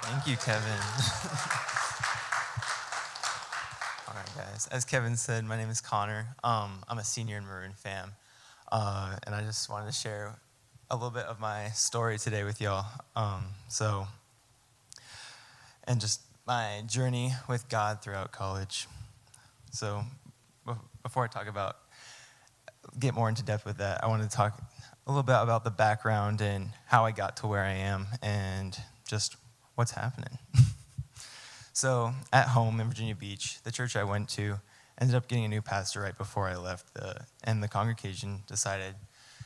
Thank you, Kevin. All right, guys. As Kevin said, my name is Konnor. I'm a senior in Maroon fam. And I just wanted to share a little bit of my story today with y'all. And just my journey with God throughout college. So before I get more into depth with that, I want to talk a little bit about the background and how I got to where I am and just what's happening. So at home in Virginia Beach, the church I went to ended up getting a new pastor right before I left, and the congregation decided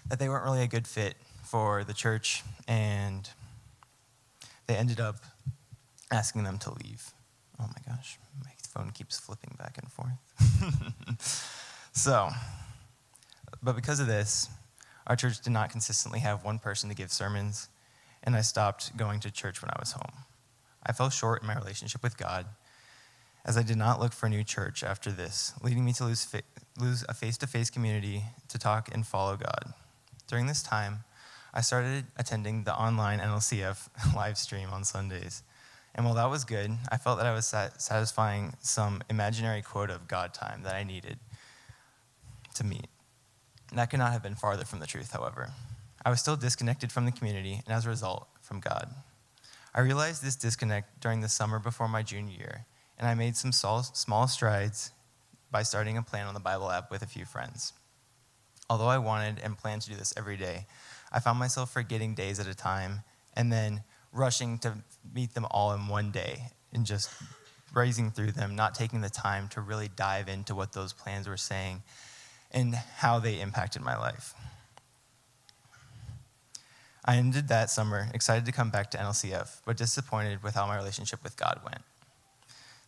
that they weren't really a good fit for the church, and they ended up asking them to leave. Oh my gosh, my phone keeps flipping back and forth. But because of this, our church did not consistently have one person to give sermons, and I stopped going to church when I was home. I fell short in my relationship with God, as I did not look for a new church after this, leading me to lose a face-to-face community to talk and follow God. During this time, I started attending the online NLCF live stream on Sundays. And while that was good, I felt that I was satisfying some imaginary quota of God time that I needed to meet. And that could not have been farther from the truth, however. I was still disconnected from the community, and as a result, from God. I realized this disconnect during the summer before my junior year, and I made some small strides by starting a plan on the Bible app with a few friends. Although I wanted and planned to do this every day, I found myself forgetting days at a time and then rushing to meet them all in one day and just racing through them, not taking the time to really dive into what those plans were saying and how they impacted my life. I ended that summer excited to come back to NLCF, but disappointed with how my relationship with God went.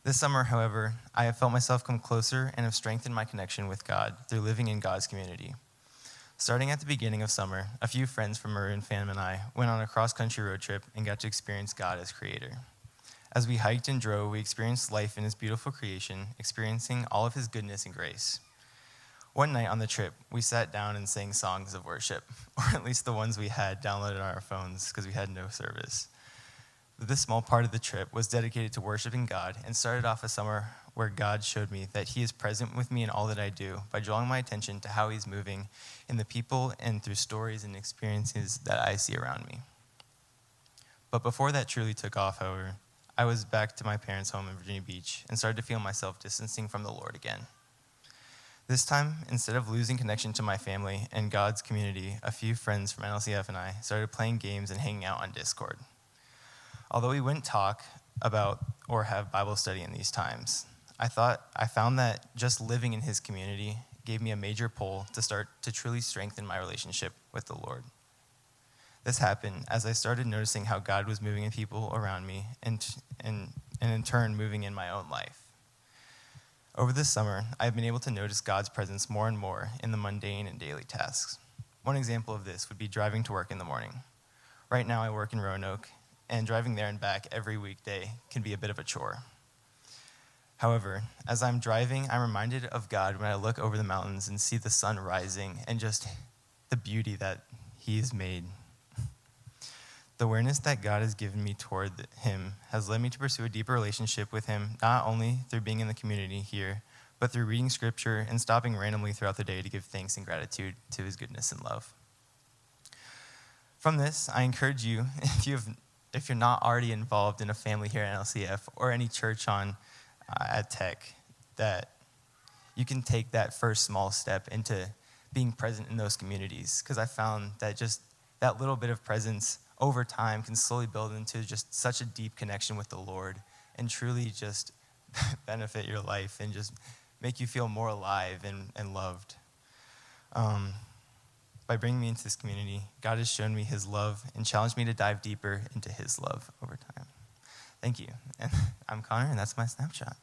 This summer, however, I have felt myself come closer and have strengthened my connection with God through living in God's community. Starting at the beginning of summer, a few friends from Maroon fam and I went on a cross-country road trip and got to experience God as creator. As we hiked and drove, we experienced life in his beautiful creation, experiencing all of his goodness and grace. One night on the trip, we sat down and sang songs of worship, or at least the ones we had downloaded on our phones because we had no service. This small part of the trip was dedicated to worshiping God and started off a summer where God showed me that he is present with me in all that I do by drawing my attention to how he's moving in the people and through stories and experiences that I see around me. But before that truly took off, however, I was back to my parents' home in Virginia Beach and started to feel myself distancing from the Lord again. This time, instead of losing connection to my family and God's community, a few friends from NLCF and I started playing games and hanging out on Discord. Although we wouldn't talk about or have Bible study in these times, I found that just living in his community gave me a major pull to start to truly strengthen my relationship with the Lord. This happened as I started noticing how God was moving in people around me and in turn moving in my own life. Over this summer, I've been able to notice God's presence more and more in the mundane and daily tasks. One example of this would be driving to work in the morning. Right now, I work in Roanoke, and driving there and back every weekday can be a bit of a chore. However, as I'm driving, I'm reminded of God when I look over the mountains and see the sun rising and just the beauty that he has made. The awareness that God has given me toward him has led me to pursue a deeper relationship with him, not only through being in the community here, but through reading scripture and stopping randomly throughout the day to give thanks and gratitude to his goodness and love. From this, I encourage you, if you're not already involved in a family here at NLCF or any church at Tech, that you can take that first small step into being present in those communities, because I found that just that little bit of presence over time can slowly build into just such a deep connection with the Lord and truly just benefit your life and just make you feel more alive and loved. By bringing me into this community, God has shown me his love and challenged me to dive deeper into his love over time. Thank you. And I'm Konnor, and that's my Snapshot.